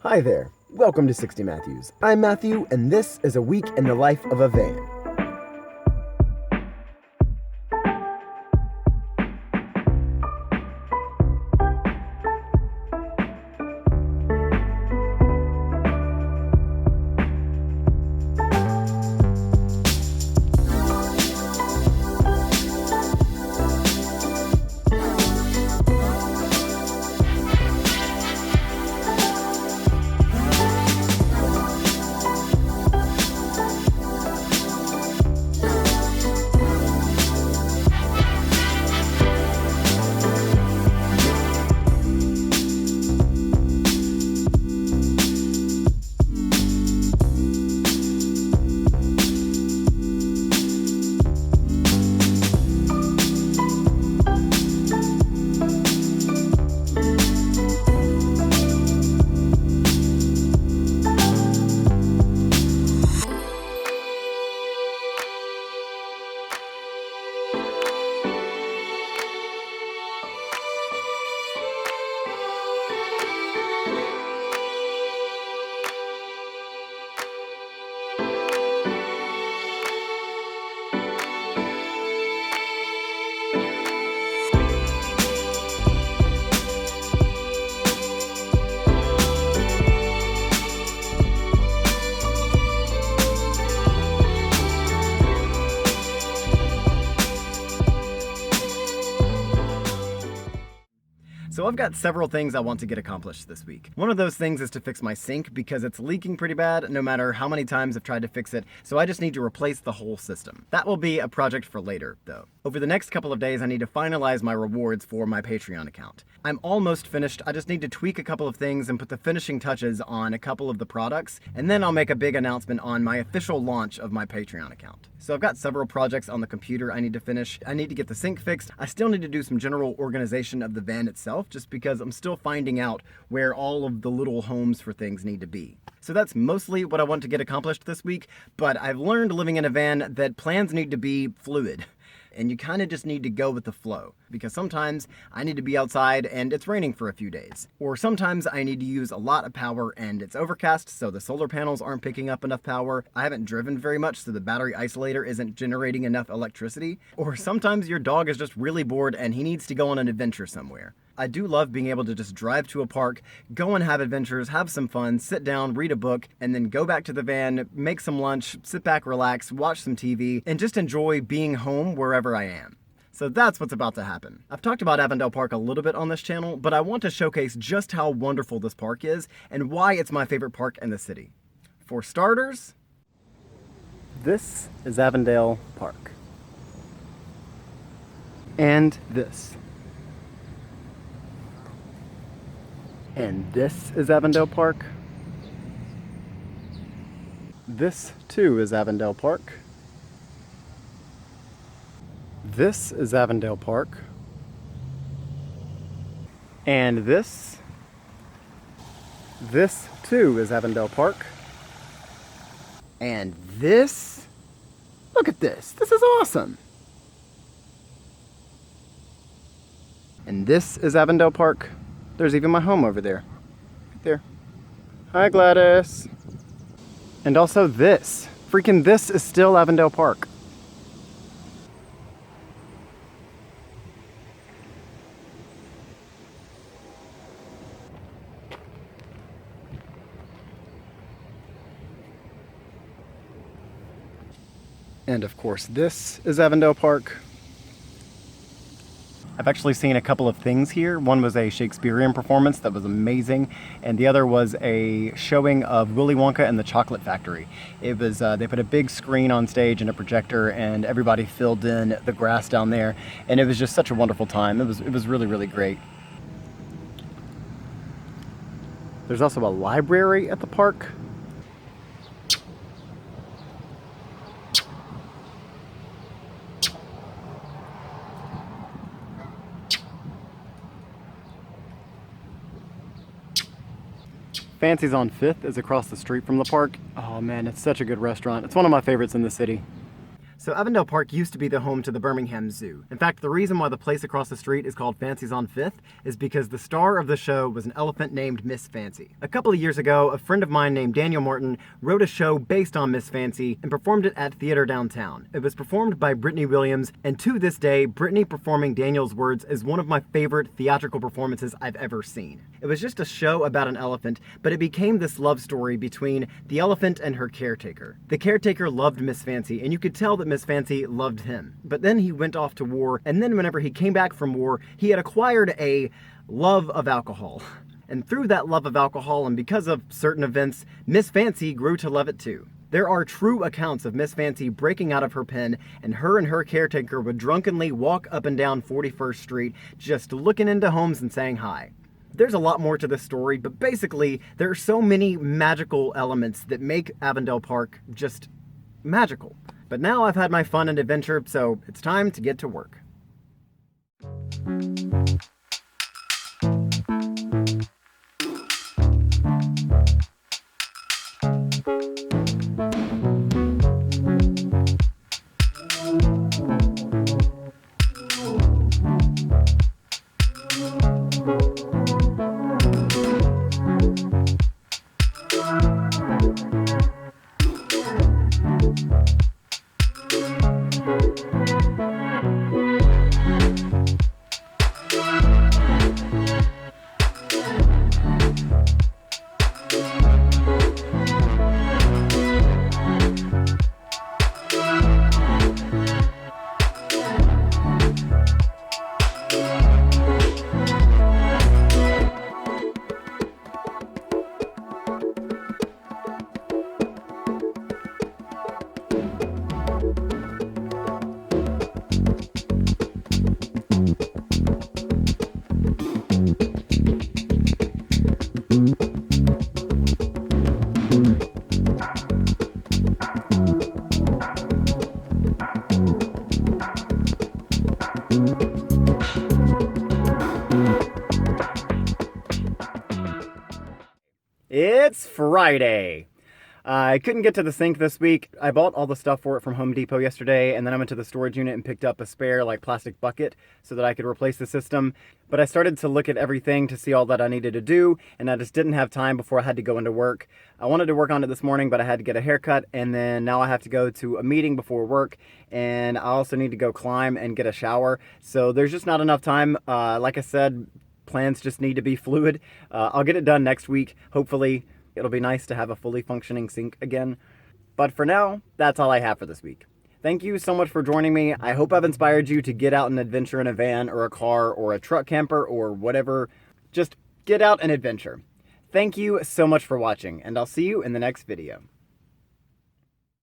Hi there, welcome to 60 Matthews. I'm Matthew, and this is a week in the life of a van. So I've got several things I want to get accomplished this week. One of those things is to fix my sink because it's leaking pretty bad no matter how many times I've tried to fix it, so I just need to replace the whole system. That will be a project for later, though. Over the next couple of days, I need to finalize my rewards for my Patreon account. I'm almost finished, I just need to tweak a couple of things and put the finishing touches on a couple of the products, and then I'll make a big announcement on my official launch of my Patreon account. So I've got several projects on the computer I need to finish. I need to get the sink fixed. I still need to do some general organization of the van itself, just because I'm still finding out where all of the little homes for things need to be. So that's mostly what I want to get accomplished this week, but I've learned living in a van that plans need to be fluid. And you kind of just need to go with the flow, because sometimes I need to be outside and it's raining for a few days. Or sometimes I need to use a lot of power and it's overcast, so the solar panels aren't picking up enough power. I haven't driven very much, so the battery isolator isn't generating enough electricity. Or sometimes your dog is just really bored and he needs to go on an adventure somewhere. I do love being able to just drive to a park, go and have adventures, have some fun, sit down, read a book, and then go back to the van, make some lunch, sit back, relax, watch some TV, and just enjoy being home wherever I am. So that's what's about to happen. I've talked about Avondale Park a little bit on this channel, but I want to showcase just how wonderful this park is and why it's my favorite park in the city. For starters, this is Avondale Park. And this. And this is Avondale Park. This too is Avondale Park. This is Avondale Park. And this too is Avondale Park. And this, look at this, this is awesome. And this is Avondale Park. There's even my home over there. Right there. Hi, Gladys. And also this. Freaking this is still Avondale Park. And of course, this is Avondale Park. I've actually seen a couple of things here. One was a Shakespearean performance that was amazing, and the other was a showing of Willy Wonka and the Chocolate Factory. It was they put a big screen on stage and a projector, and everybody filled in the grass down there, and it was just such a wonderful time. It was really, really great. There's also a library at the park. Fancy's on 5th is across the street from the park. Oh man, it's such a good restaurant. It's one of my favorites in the city. So Avondale Park used to be the home to the Birmingham Zoo. In fact, the reason why the place across the street is called Fancy's on 5th is because the star of the show was an elephant named Miss Fancy. A couple of years ago, a friend of mine named Daniel Morton wrote a show based on Miss Fancy and performed it at Theater Downtown. It was performed by Brittany Williams, and to this day, Brittany performing Daniel's words is one of my favorite theatrical performances I've ever seen. It was just a show about an elephant, but it became this love story between the elephant and her caretaker. The caretaker loved Miss Fancy, and you could tell that Miss Fancy loved him. But then he went off to war, and then whenever he came back from war, he had acquired a love of alcohol. And through that love of alcohol, and because of certain events, Miss Fancy grew to love it too. There are true accounts of Miss Fancy breaking out of her pen, and her caretaker would drunkenly walk up and down 41st Street, just looking into homes and saying hi. There's a lot more to this story, but basically, there are so many magical elements that make Avondale Park just magical. But now I've had my fun and adventure, so it's time to get to work. It's Friday. I couldn't get to the sink this week. I bought all the stuff for it from Home Depot yesterday, and then I went to the storage unit and picked up a spare plastic bucket so that I could replace the system. But I started to look at everything to see all that I needed to do, and I just didn't have time before I had to go into work. I wanted to work on it this morning, but I had to get a haircut, and then now I have to go to a meeting before work, and I also need to go climb and get a shower. So there's just not enough time. Like I said, plans just need to be fluid. I'll get it done next week, hopefully. It'll be nice to have a fully functioning sink again. But for now, that's all I have for this week. Thank you so much for joining me. I hope I've inspired you to get out and adventure in a van or a car or a truck camper or whatever. Just get out and adventure. Thank you so much for watching, and I'll see you in the next video.